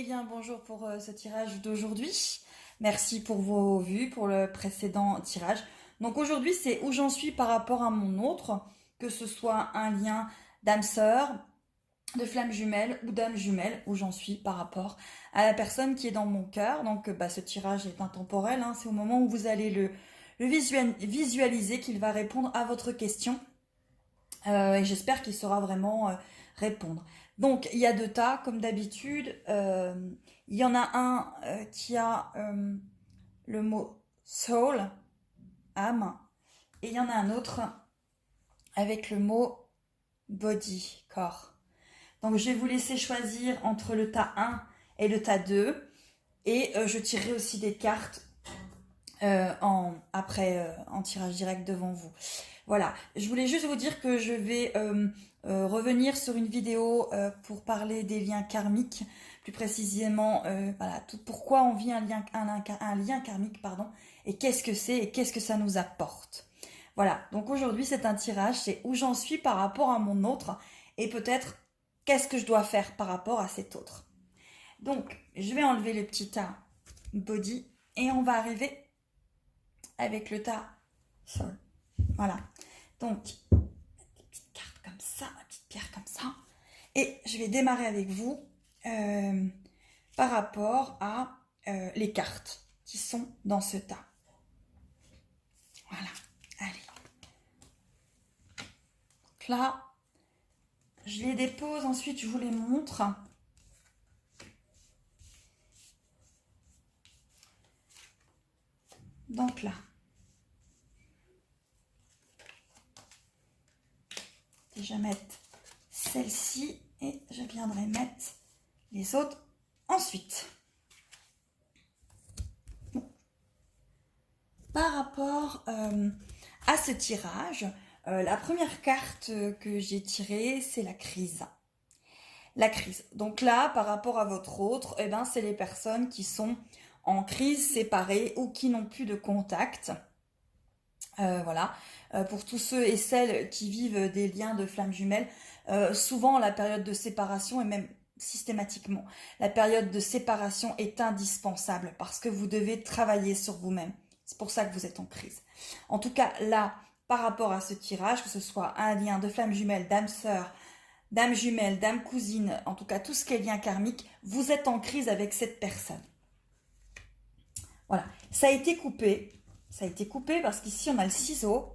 Eh bien, bonjour pour ce tirage d'aujourd'hui. Merci pour vos vues, pour le précédent tirage. Donc aujourd'hui, c'est où j'en suis par rapport à mon autre, que ce soit un lien d'âme sœur, de flamme jumelle ou d'âme jumelle, où j'en suis par rapport à la personne qui est dans mon cœur. Donc ce tirage est intemporel, hein, c'est au moment où vous allez le visualiser qu'il va répondre à votre question. Et j'espère qu'il saura vraiment répondre. Donc, il y a deux tas, comme d'habitude. Il y en a un qui a le mot soul, âme, et il y en a un autre avec le mot body, corps. Donc, je vais vous laisser choisir entre le tas 1 et le tas 2, et je tirerai aussi des cartes après en tirage direct devant vous. Voilà, je voulais juste vous dire que je vais revenir sur une vidéo pour parler des liens karmiques, plus précisément, voilà, pourquoi on vit un lien karmique, pardon, et qu'est-ce que c'est et qu'est-ce que ça nous apporte. Voilà, donc aujourd'hui c'est un tirage, c'est où j'en suis par rapport à mon autre, et peut-être qu'est-ce que je dois faire par rapport à cet autre. Donc, je vais enlever le petit tas body, et on va arriver avec le tas soul. Voilà. Donc, des petites cartes comme ça, une petite pierre comme ça. Et je vais démarrer avec vous par rapport à les cartes qui sont dans ce tas. Voilà. Allez. Donc là, je les dépose, ensuite je vous les montre. Donc là. Déjà mettre celle-ci et je viendrai mettre les autres ensuite. Bon. Par rapport à ce tirage, la première carte que j'ai tirée, c'est la crise. La crise. Donc là, par rapport à votre autre, eh ben, c'est les personnes qui sont en crise, séparées ou qui n'ont plus de contact. Voilà. Pour tous ceux et celles qui vivent des liens de flammes jumelles, souvent la période de séparation, et même systématiquement, la période de séparation est indispensable parce que vous devez travailler sur vous-même. C'est pour ça que vous êtes en crise. En tout cas, là, par rapport à ce tirage, que ce soit un lien de flammes jumelles, d'âme sœur, d'âme jumelle, d'âme cousine, en tout cas tout ce qui est lien karmique, vous êtes en crise avec cette personne. Voilà. Ça a été coupé. Ça a été coupé parce qu'ici, on a le ciseau.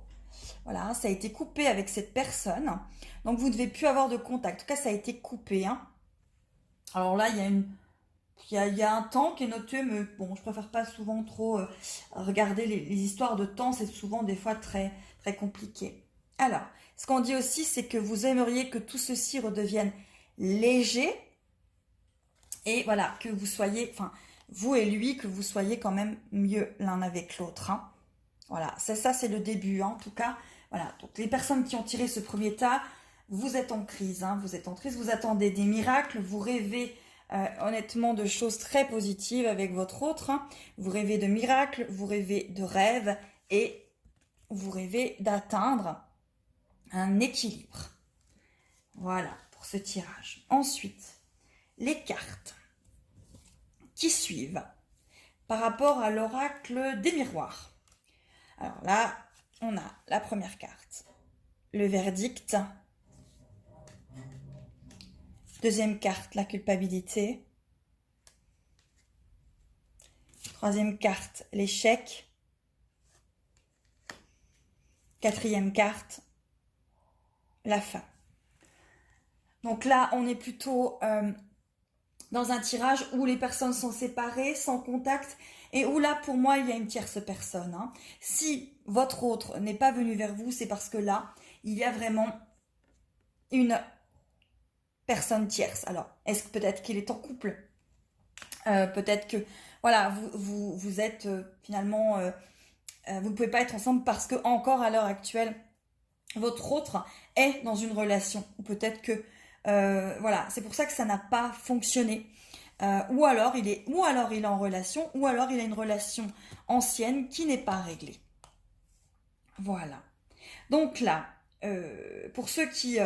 Voilà, ça a été coupé avec cette personne. Donc, vous ne devez plus avoir de contact. En tout cas, ça a été coupé. Hein. Alors là, il y a un temps qui est noté, mais bon, je préfère pas souvent trop regarder les histoires de temps. C'est souvent des fois très, très compliqué. Alors, ce qu'on dit aussi, c'est que vous aimeriez que tout ceci redevienne léger. Et voilà, que vous soyez, enfin, vous et lui, que vous soyez quand même mieux l'un avec l'autre. Hein. Voilà, ça c'est le début, hein. En tout cas. Voilà, donc les personnes qui ont tiré ce premier tas, vous êtes en crise, hein. Vous êtes en crise, vous attendez des miracles, vous rêvez honnêtement de choses très positives avec votre autre. Hein. Vous rêvez de miracles, vous rêvez de rêves et vous rêvez d'atteindre un équilibre. Voilà pour ce tirage. Ensuite, les cartes qui suivent par rapport à l'oracle des miroirs. Alors là, on a la première carte, le verdict. Deuxième carte, la culpabilité. Troisième carte, l'échec. Quatrième carte, la fin. Donc là, on est plutôt dans un tirage où les personnes sont séparées, sans contact, et où là, pour moi, il y a une tierce personne. Hein. Si votre autre n'est pas venu vers vous, c'est parce que là, il y a vraiment une personne tierce. Alors, est-ce que peut-être qu'il est en couple peut-être que, voilà, vous êtes finalement, vous ne pouvez pas être ensemble parce que encore à l'heure actuelle, votre autre est dans une relation. Ou peut-être que, voilà, c'est pour ça que ça n'a pas fonctionné. Ou alors il est en relation, ou alors il a une relation ancienne qui n'est pas réglée. Voilà. Donc là, Pour ceux qui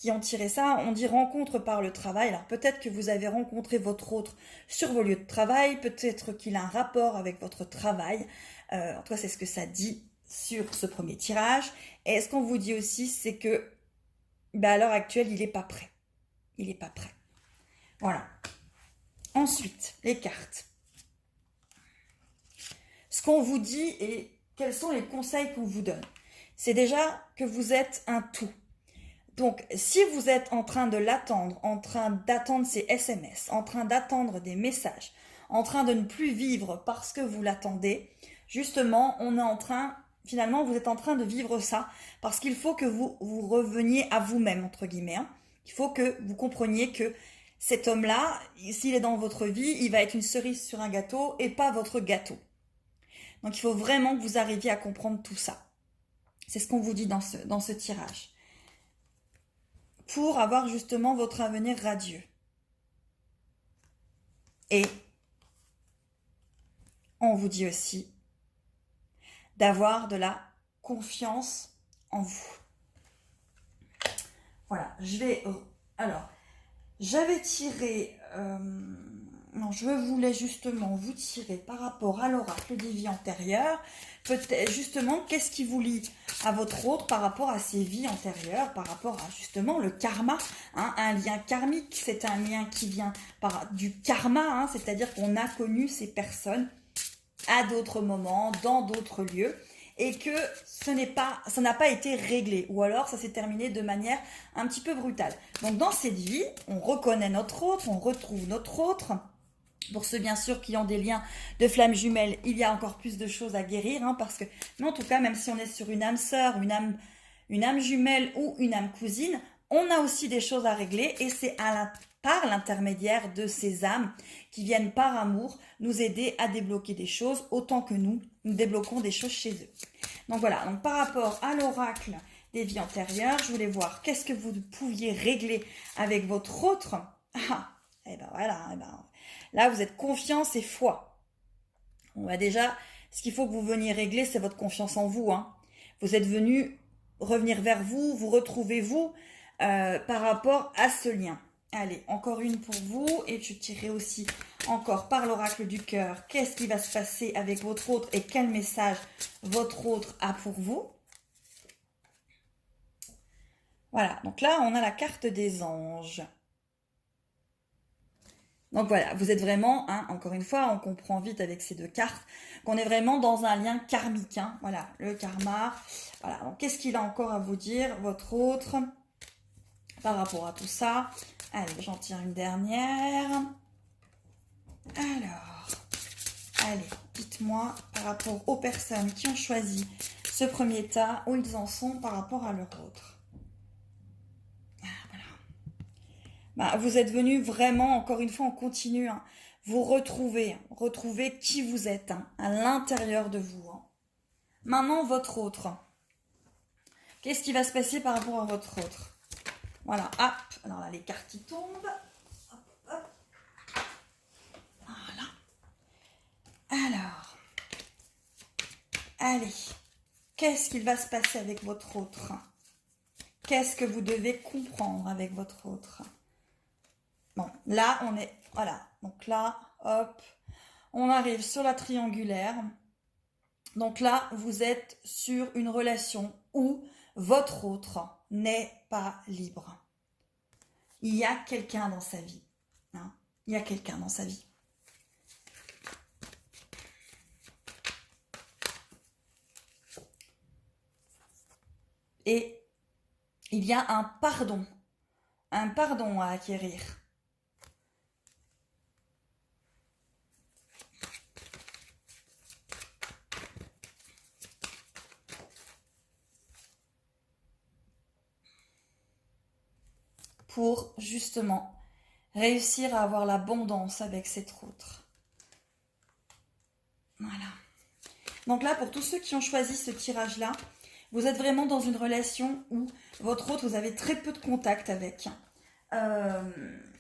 ont tiré ça, on dit rencontre par le travail. Alors peut-être que vous avez rencontré votre autre sur vos lieux de travail, peut-être qu'il a un rapport avec votre travail. En tout cas, c'est ce que ça dit sur ce premier tirage. Et ce qu'on vous dit aussi, c'est que à l'heure actuelle, il n'est pas prêt. Il n'est pas prêt. Voilà. Ensuite, les cartes. Ce qu'on vous dit et quels sont les conseils qu'on vous donne. C'est déjà que vous êtes un tout. Donc, si vous êtes en train de l'attendre, en train d'attendre ses SMS, en train d'attendre des messages, en train de ne plus vivre parce que vous l'attendez, justement, finalement, vous êtes en train de vivre ça parce qu'il faut que vous reveniez à vous-même, entre guillemets. Hein. Il faut que vous compreniez que cet homme-là, s'il est dans votre vie, il va être une cerise sur un gâteau et pas votre gâteau. Donc, il faut vraiment que vous arriviez à comprendre tout ça. C'est ce qu'on vous dit dans ce tirage. Pour avoir justement votre avenir radieux. Et on vous dit aussi d'avoir de la confiance en vous. Voilà, j'avais tiré... non, je voulais justement vous tirer par rapport à l'oracle des vies antérieures, peut-être justement qu'est-ce qui vous lie à votre autre par rapport à ses vies antérieures, par rapport à justement le karma, hein, un lien karmique, c'est un lien qui vient du karma, hein, c'est-à-dire qu'on a connu ces personnes à d'autres moments, dans d'autres lieux, et que ça n'a pas été réglé, ou alors ça s'est terminé de manière un petit peu brutale. Donc dans cette vie, on reconnaît notre autre, on retrouve notre autre. Pour ceux bien sûr qui ont des liens de flammes jumelles, il y a encore plus de choses à guérir, hein, parce que, mais en tout cas, même si on est sur une âme sœur, une âme jumelle ou une âme cousine, on a aussi des choses à régler, et c'est par l'intermédiaire de ces âmes qui viennent par amour nous aider à débloquer des choses autant que nous débloquons des choses chez eux. Donc voilà, donc par rapport à l'oracle des vies antérieures, je voulais voir qu'est-ce que vous pouviez régler avec votre autre. Et ben voilà, là vous êtes confiance et foi. On va déjà, ce qu'il faut que vous veniez régler, c'est votre confiance en vous. Hein. Vous êtes venu revenir vers vous, vous retrouvez vous par rapport à ce lien. Allez, encore une pour vous, et je tirerai aussi encore par l'oracle du cœur. Qu'est-ce qui va se passer avec votre autre et quel message votre autre a pour vous? Voilà, donc là, on a la carte des anges. Donc voilà, vous êtes vraiment, hein, encore une fois, on comprend vite avec ces deux cartes, qu'on est vraiment dans un lien karmique. Hein, voilà, le karma. Voilà, donc qu'est-ce qu'il a encore à vous dire, votre autre, par rapport à tout ça? Allez, j'en tire une dernière. Alors, allez, dites-moi par rapport aux personnes qui ont choisi ce premier tas, où ils en sont par rapport à leur autre. Voilà. Vous êtes venus vraiment, encore une fois, on continue, hein, vous retrouver qui vous êtes, hein, à l'intérieur de vous. Hein. Maintenant, votre autre. Qu'est-ce qui va se passer par rapport à votre autre? Voilà, hop, alors là, les cartes qui tombent. Hop, hop. Voilà. Alors, allez, qu'est-ce qu'il va se passer avec votre autre? Qu'est-ce que vous devez comprendre avec votre autre? Bon, là, on est, voilà, donc là, hop, on arrive sur la triangulaire. Donc là, vous êtes sur une relation où votre autre n'est pas libre. Il y a quelqu'un dans sa vie. Hein, il y a quelqu'un dans sa vie. Et il y a un pardon à acquérir. Pour justement réussir à avoir l'abondance avec cet autre. Voilà. Donc là, pour tous ceux qui ont choisi ce tirage-là, vous êtes vraiment dans une relation où votre autre, vous avez très peu de contact avec.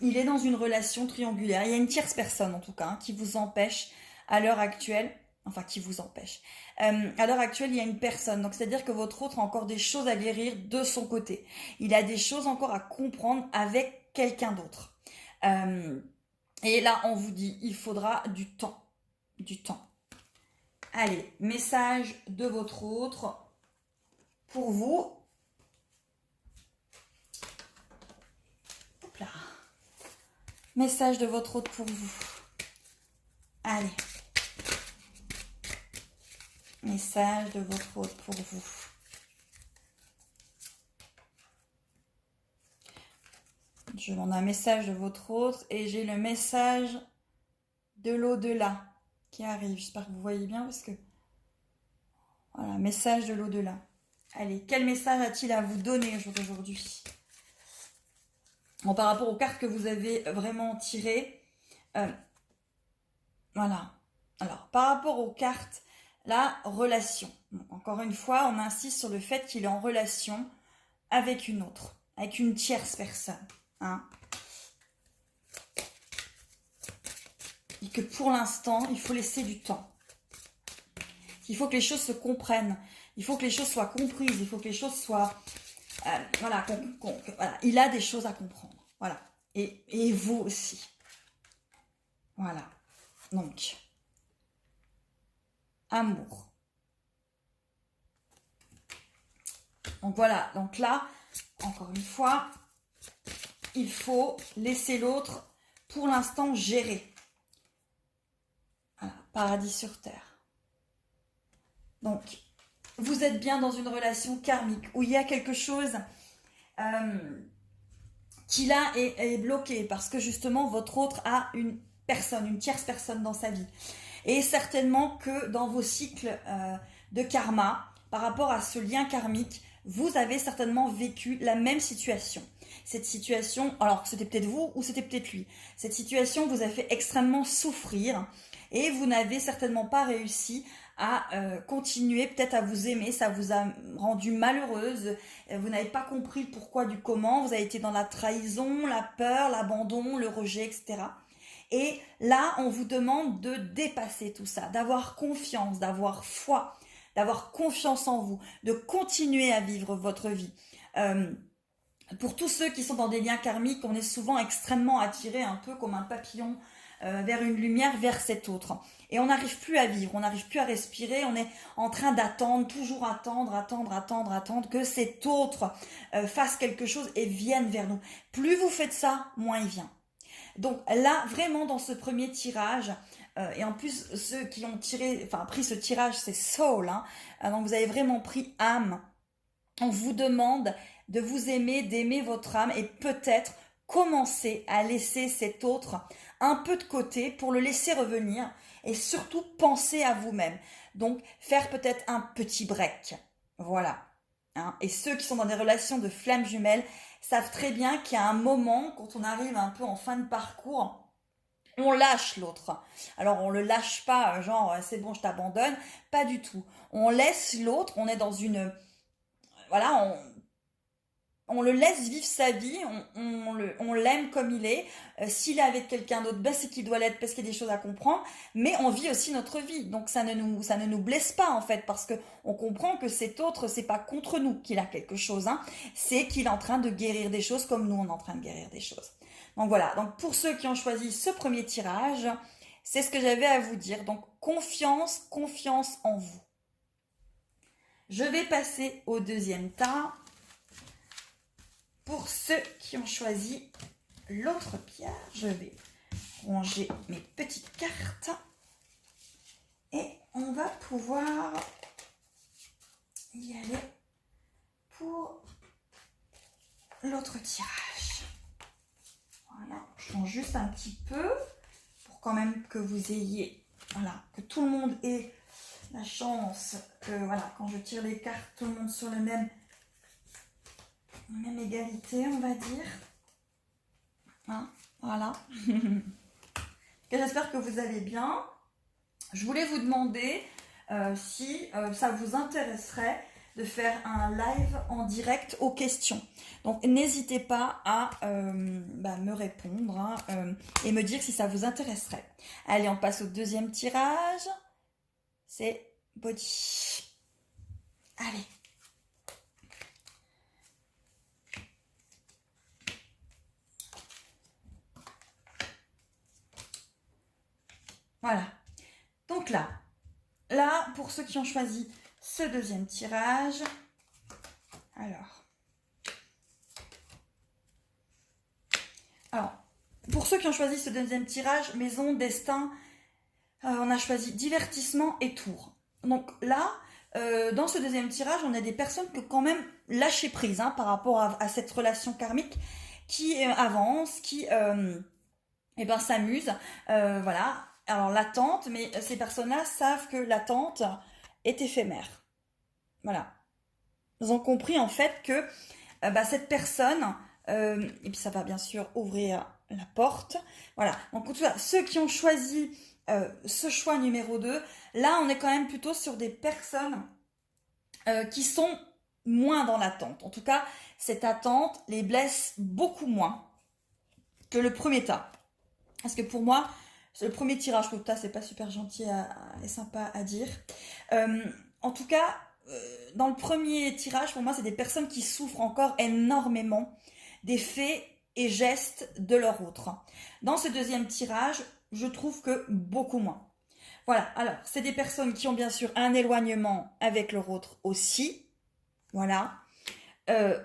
Il est dans une relation triangulaire. Il y a une tierce personne, en tout cas, hein, qui vous empêche, à l'heure actuelle, enfin qui vous empêche. À l'heure actuelle, il y a une personne, donc c'est-à-dire que votre autre a encore des choses à guérir de son côté. Il a des choses encore à comprendre avec quelqu'un d'autre. Et là, on vous dit, il faudra du temps. Du temps. Allez, message de votre autre pour vous. Hop là. Message de votre autre pour vous. Allez. Message de votre autre pour vous. Je demande un message de votre autre et j'ai le message de l'au-delà qui arrive. J'espère que vous voyez bien parce que... Voilà, message de l'au-delà. Allez, quel message a-t-il à vous donner aujourd'hui? Bon, par rapport aux cartes que vous avez vraiment tirées, voilà. Alors, par rapport aux cartes, la relation. Donc, encore une fois, on insiste sur le fait qu'il est en relation avec une autre, avec une tierce personne. Hein. Et que pour l'instant, il faut laisser du temps. Il faut que les choses se comprennent. Il faut que les choses soient comprises. Il faut que les choses soient... voilà, voilà, il a des choses à comprendre. Voilà. Et vous aussi. Voilà. Donc, amour. Donc voilà. Donc là, encore une fois, il faut laisser l'autre, pour l'instant, gérer. Voilà. Paradis sur terre. Donc, vous êtes bien dans une relation karmique où il y a quelque chose qui là est bloqué parce que justement votre autre a une personne, une tierce personne dans sa vie. Et certainement que dans vos cycles de karma, par rapport à ce lien karmique, vous avez certainement vécu la même situation. Cette situation, alors c'était peut-être vous ou c'était peut-être lui, cette situation vous a fait extrêmement souffrir et vous n'avez certainement pas réussi à continuer peut-être à vous aimer, ça vous a rendu malheureuse, vous n'avez pas compris le pourquoi du comment, vous avez été dans la trahison, la peur, l'abandon, le rejet, etc. Et là, on vous demande de dépasser tout ça, d'avoir confiance, d'avoir foi, d'avoir confiance en vous, de continuer à vivre votre vie. Pour tous ceux qui sont dans des liens karmiques, on est souvent extrêmement attiré, un peu comme un papillon vers une lumière, vers cet autre. Et on n'arrive plus à vivre, on n'arrive plus à respirer, on est en train d'attendre, toujours attendre que cet autre fasse quelque chose et vienne vers nous. Plus vous faites ça, moins il vient. Donc là, vraiment dans ce premier tirage, et en plus ceux qui ont pris ce tirage, c'est Soul, hein, donc vous avez vraiment pris âme. On vous demande de vous aimer, d'aimer votre âme et peut-être commencer à laisser cet autre un peu de côté pour le laisser revenir et surtout penser à vous-même. Donc faire peut-être un petit break. Voilà. Hein. Et ceux qui sont dans des relations de flammes jumelles savent très bien qu'il y a un moment, quand on arrive un peu en fin de parcours, on lâche l'autre. Alors on le lâche pas, genre c'est bon, je t'abandonne, pas du tout. On laisse l'autre, on est dans une... Voilà, on le laisse vivre sa vie, on l'aime comme il est. S'il est avec quelqu'un d'autre, ben c'est qu'il doit l'être parce qu'il y a des choses à comprendre. Mais on vit aussi notre vie, donc ça ne nous blesse pas en fait, parce que on comprend que cet autre, c'est pas contre nous qu'il a quelque chose, hein. C'est qu'il est en train de guérir des choses comme nous on est en train de guérir des choses. Donc voilà. Donc pour ceux qui ont choisi ce premier tirage, c'est ce que j'avais à vous dire. Donc confiance en vous. Je vais passer au deuxième tas. Pour ceux qui ont choisi l'autre pierre, je vais ranger mes petites cartes et on va pouvoir y aller pour l'autre tirage. Voilà, je change juste un petit peu pour quand même que vous ayez, voilà, que tout le monde ait la chance que, voilà, quand je tire les cartes, tout le monde soit le même égalité, on va dire. Hein, voilà. J'espère que vous allez bien. Je voulais vous demander si ça vous intéresserait de faire un live en direct aux questions. Donc n'hésitez pas à me répondre et me dire si ça vous intéresserait. Allez, on passe au deuxième tirage. c'est body. Allez. Voilà. Donc là, pour ceux qui ont choisi ce deuxième tirage, alors, pour ceux qui ont choisi ce deuxième tirage, maison, destin, on a choisi divertissement et tour. Donc là, dans ce deuxième tirage, on a des personnes qui ont quand même lâché prise par rapport à cette relation karmique qui avance, qui s'amuse. Voilà. Alors l'attente, mais ces personnes-là savent que l'attente est éphémère. Voilà. Ils ont compris en fait que cette personne, et puis ça va bien sûr ouvrir la porte. Voilà. Donc en tout cas, ceux qui ont choisi ce choix numéro 2, là on est quand même plutôt sur des personnes qui sont moins dans l'attente. En tout cas, cette attente les blesse beaucoup moins que le premier tas. Parce que pour moi, c'est le premier tirage, le tas, c'est pas super gentil et sympa à dire. En tout cas, dans le premier tirage, pour moi, c'est des personnes qui souffrent encore énormément des faits et gestes de leur autre. Dans ce deuxième tirage, je trouve que beaucoup moins. Voilà, alors, c'est des personnes qui ont bien sûr un éloignement avec leur autre aussi. Voilà.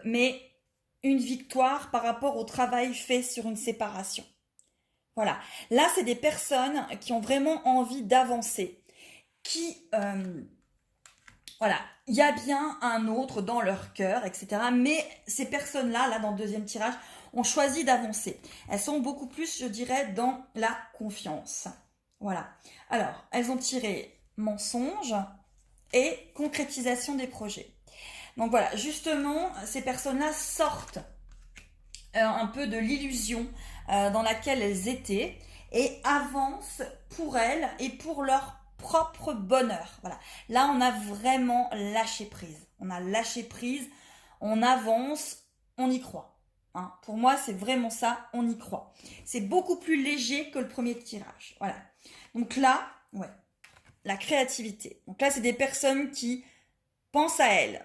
Mais une victoire par rapport au travail fait sur une séparation. Voilà. Là, c'est des personnes qui ont vraiment envie d'avancer. Voilà. Il y a bien un autre dans leur cœur, etc. Mais ces personnes-là, là, dans le deuxième tirage, ont choisi d'avancer. Elles sont beaucoup plus, je dirais, dans la confiance. Voilà. Alors, elles ont tiré mensonge et concrétisation des projets. Donc voilà, justement, ces personnes-là sortent un peu de l'illusion dans laquelle elles étaient et avancent pour elles et pour leur propre bonheur. Voilà. Là, on a vraiment lâché prise. On a lâché prise, on avance, on y croit. Pour moi, c'est vraiment ça, on y croit. C'est beaucoup plus léger que le premier tirage. Voilà. Donc là, ouais, la créativité. Donc là, c'est des personnes qui pensent à elles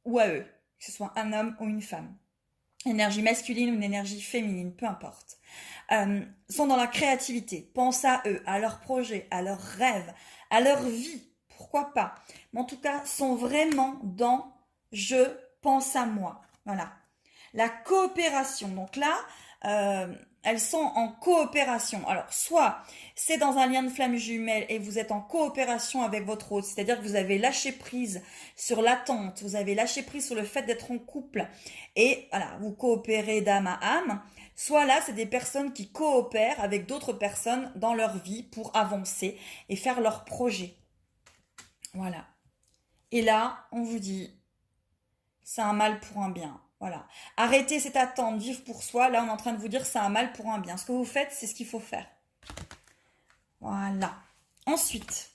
ou à eux, que ce soit un homme ou une femme. Énergie masculine ou une énergie féminine, peu importe, sont dans la créativité, pensent à eux, à leurs projets, à leurs rêves, à leur vie, pourquoi pas. Mais en tout cas, sont vraiment dans « je pense à moi ». Voilà. La coopération, donc là, elles sont en coopération. Alors, soit c'est dans un lien de flamme jumelle et vous êtes en coopération avec votre autre, c'est-à-dire que vous avez lâché prise sur l'attente, vous avez lâché prise sur le fait d'être en couple et voilà, vous coopérez d'âme à âme. Soit là, c'est des personnes qui coopèrent avec d'autres personnes dans leur vie pour avancer et faire leurs projets. Voilà. Et là, on vous dit, c'est un mal pour un bien. Voilà. Arrêtez cette attente, vivre pour soi. Là, on est en train de vous dire c'est un mal pour un bien. Ce que vous faites, c'est ce qu'il faut faire. Voilà. Ensuite,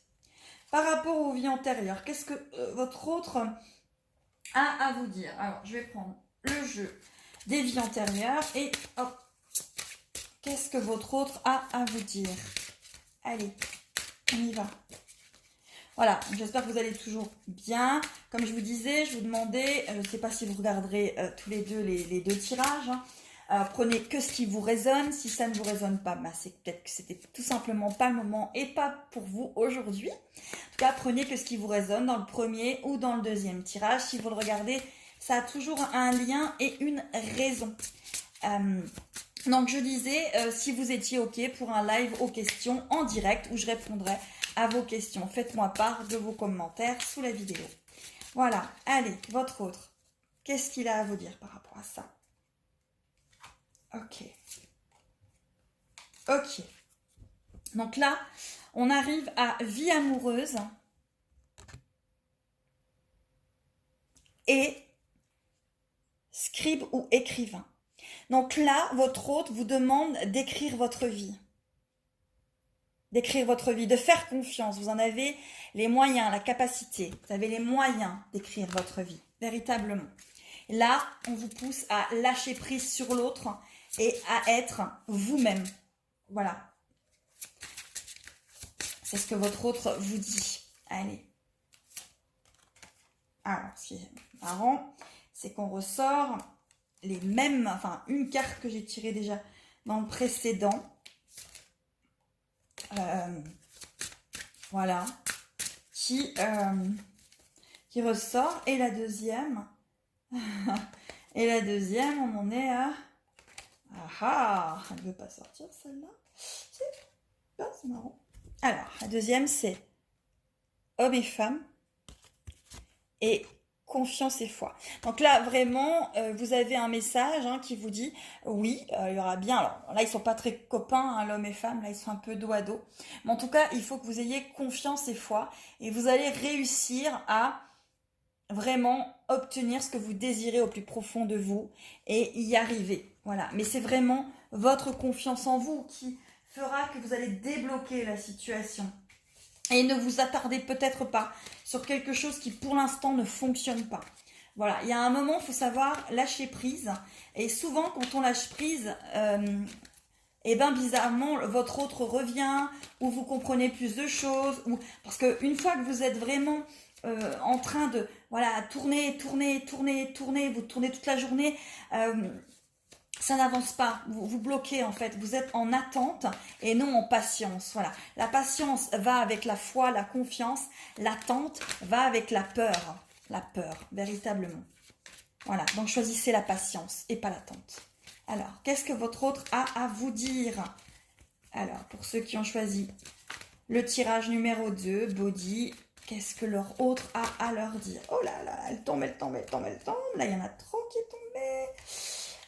par rapport aux vies antérieures, qu'est-ce que votre autre a à vous dire? Alors, je vais prendre le jeu des vies antérieures et hop, qu'est-ce que votre autre a à vous dire? Allez, on y va. Voilà, j'espère que vous allez toujours bien. Comme je vous disais, je vous demandais, je ne sais pas si vous regarderez tous les deux les deux tirages. Prenez que ce qui vous résonne. Si ça ne vous résonne pas, c'est peut-être que c'était tout simplement pas le moment et pas pour vous aujourd'hui. En tout cas, prenez que ce qui vous résonne dans le premier ou dans le deuxième tirage. Si vous le regardez, ça a toujours un lien et une raison. Donc je disais, si vous étiez OK pour un live aux questions en direct où je répondrai à vos questions, faites-moi part de vos commentaires sous la vidéo. Voilà, allez, votre autre, qu'est-ce qu'il a à vous dire par rapport à ça? Ok. Ok. Donc là, on arrive à vie amoureuse et scribe ou écrivain. Donc là, votre hôte vous demande d'écrire votre vie. D'écrire votre vie, de faire confiance. Vous en avez les moyens, la capacité. Vous avez les moyens d'écrire votre vie, véritablement. Là, on vous pousse à lâcher prise sur l'autre et à être vous-même. Voilà. C'est ce que votre autre vous dit. Allez. Alors, ce qui est marrant, c'est qu'on ressort les mêmes, enfin, une carte que j'ai tirée déjà dans le précédent. Voilà. Qui ressort. Et la deuxième. Et la deuxième, on en est à... Ah ah, elle ne veut pas sortir celle-là. C'est marrant. Alors, la deuxième, c'est homme et femme. Et confiance et foi. Donc là, vraiment, vous avez un message qui vous dit, oui, il y aura bien... Alors là, ils sont pas très copains, l'homme et femme. Là, ils sont un peu dos à dos. Mais en tout cas, il faut que vous ayez confiance et foi. Et vous allez réussir à vraiment obtenir ce que vous désirez au plus profond de vous et y arriver. Voilà. Mais c'est vraiment votre confiance en vous qui fera que vous allez débloquer la situation. Et ne vous attardez peut-être pas sur quelque chose qui pour l'instant ne fonctionne pas. Voilà, il y a un moment, il faut savoir lâcher prise. Et souvent, quand on lâche prise, et bien bizarrement, votre autre revient, ou vous comprenez plus de choses, ou parce qu'une fois que vous êtes vraiment en train de tourner, vous tournez toute la journée, ça n'avance pas, vous bloquez en fait, vous êtes en attente et non en patience. Voilà, la patience va avec la foi, la confiance, l'attente va avec la peur, véritablement. Voilà, donc choisissez la patience et pas l'attente. Alors, qu'est-ce que votre autre a à vous dire? Alors, pour ceux qui ont choisi le tirage numéro 2, Body, qu'est-ce que leur autre a à leur dire? Oh là là, elle tombe. Là, il y en a trop qui est tombé.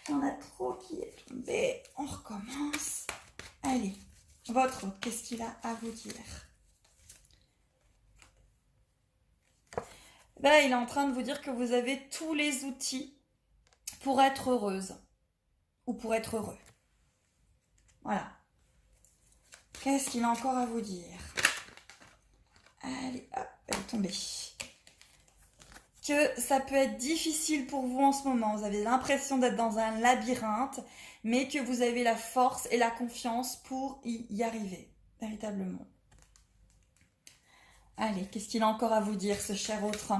Il y en a trop qui est tombé. On recommence. Allez, votre autre, qu'est-ce qu'il a à vous dire? Ben, il est en train de vous dire que vous avez tous les outils pour être heureuse ou pour être heureux. Voilà. Qu'est-ce qu'il a encore à vous dire? Allez, hop, elle est tombée. Que ça peut être difficile pour vous en ce moment. Vous avez l'impression d'être dans un labyrinthe, mais que vous avez la force et la confiance pour y arriver, véritablement. Allez, qu'est-ce qu'il a encore à vous dire, ce cher autre?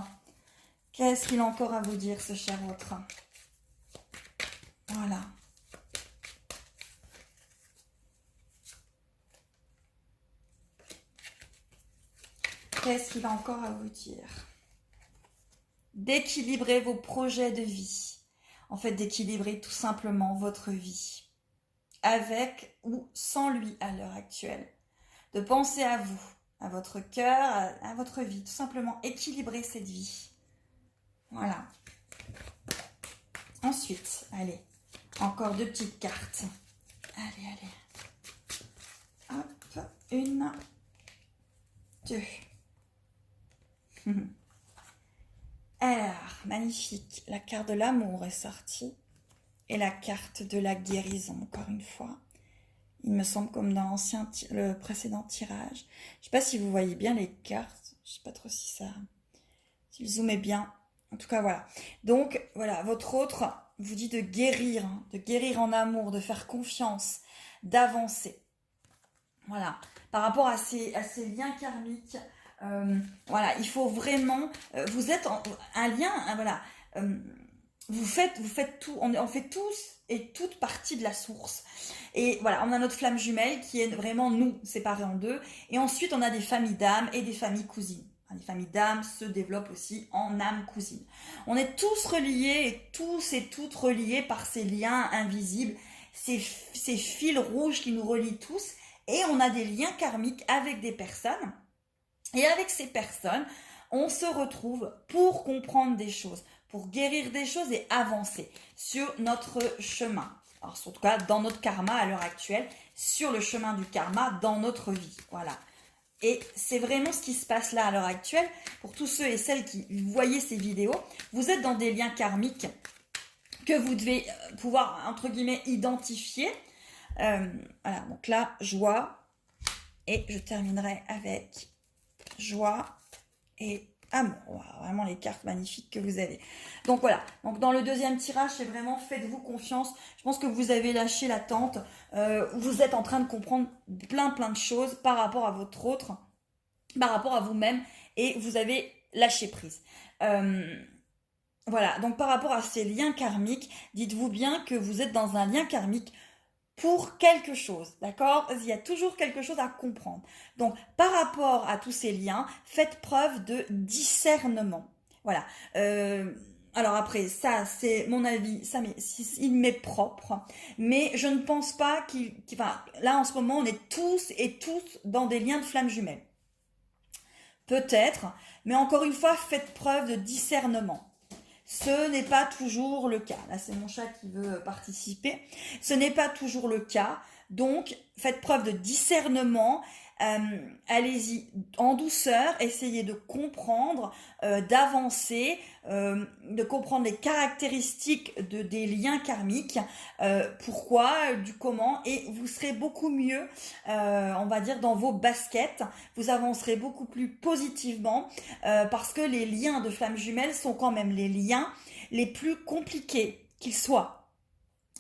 Qu'est-ce qu'il a encore à vous dire, ce cher autre? Voilà. Qu'est-ce qu'il a encore à vous dire? D'équilibrer vos projets de vie. En fait, d'équilibrer tout simplement votre vie. Avec ou sans lui à l'heure actuelle. De penser à vous, à votre cœur, à votre vie. Tout simplement équilibrer cette vie. Voilà. Ensuite, allez, encore 2 petites cartes. Allez. Hop, 1, 2. Alors, magnifique. La carte de l'amour est sortie. Et la carte de la guérison, encore une fois. Il me semble comme dans le précédent tirage. Je ne sais pas si vous voyez bien les cartes. Je ne sais pas trop si le zoom est bien. En tout cas, voilà. Donc, voilà, votre autre vous dit de guérir en amour, de faire confiance, d'avancer. Voilà. Par rapport à ces liens karmiques, voilà, il faut vraiment... vous êtes un lien, voilà. Vous faites tout, on fait tous et toutes partie de la source. Et voilà, on a notre flamme jumelle qui est vraiment nous, séparés en deux. Et ensuite, on a des familles d'âmes et des familles cousines. Les familles d'âmes se développent aussi en âmes cousines. On est tous reliés et tous et toutes reliés par ces liens invisibles, ces fils rouges qui nous relient tous. Et on a des liens karmiques avec des personnes. Et avec ces personnes, on se retrouve pour comprendre des choses, pour guérir des choses et avancer sur notre chemin. Alors, en tout cas, dans notre karma à l'heure actuelle, sur le chemin du karma dans notre vie. Voilà. Et c'est vraiment ce qui se passe là à l'heure actuelle. Pour tous ceux et celles qui voyaient ces vidéos, vous êtes dans des liens karmiques que vous devez pouvoir, entre guillemets, identifier. Voilà, donc là, joie. Et je terminerai avec joie et amour. Wow, vraiment les cartes magnifiques que vous avez. Donc voilà, donc dans le deuxième tirage, c'est vraiment faites-vous confiance. Je pense que vous avez lâché l'attente. Vous êtes en train de comprendre plein de choses par rapport à votre autre, par rapport à vous-même et vous avez lâché prise. Voilà, donc par rapport à ces liens karmiques, dites-vous bien que vous êtes dans un lien karmique pour quelque chose, d'accord? Il y a toujours quelque chose à comprendre. Donc, par rapport à tous ces liens, faites preuve de discernement. Voilà. Alors après, ça, c'est mon avis, ça, il m'est propre, mais je ne pense pas enfin, là, en ce moment, on est tous et toutes dans des liens de flammes jumelles. Peut-être, mais encore une fois, faites preuve de discernement. Ce n'est pas toujours le cas. Là, c'est mon chat qui veut participer. Ce n'est pas toujours le cas. Donc, faites preuve de discernement. Allez-y en douceur. Essayez de comprendre, d'avancer, de comprendre les caractéristiques des liens karmiques. Pourquoi, du comment. Et vous serez beaucoup mieux, on va dire, dans vos baskets. Vous avancerez beaucoup plus positivement parce que les liens de flammes jumelles sont quand même les liens les plus compliqués qu'ils soient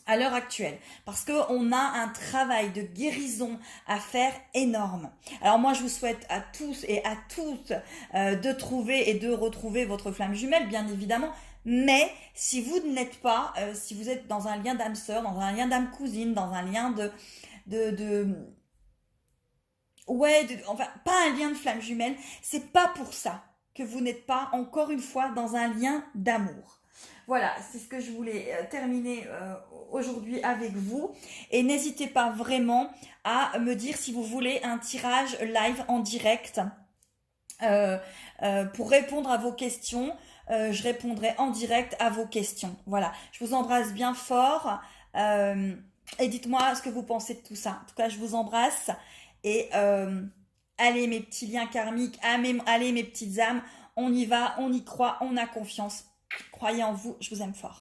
à l'heure actuelle, parce qu'on a un travail de guérison à faire énorme. Alors moi, je vous souhaite à tous et à toutes de trouver et de retrouver votre flamme jumelle, bien évidemment, mais si vous n'êtes pas, si vous êtes dans un lien d'âme sœur, dans un lien d'âme cousine, dans un lien enfin, pas un lien de flamme jumelle, c'est pas pour ça que vous n'êtes pas, encore une fois, dans un lien d'amour. Voilà, c'est ce que je voulais terminer aujourd'hui avec vous. Et n'hésitez pas vraiment à me dire si vous voulez un tirage live en direct pour répondre à vos questions. Je répondrai en direct à vos questions. Voilà, je vous embrasse bien fort. Et dites-moi ce que vous pensez de tout ça. En tout cas, je vous embrasse. Et allez mes petits liens karmiques, allez mes petites âmes, on y va, on y croit, on a confiance. Croyez en vous, je vous aime fort.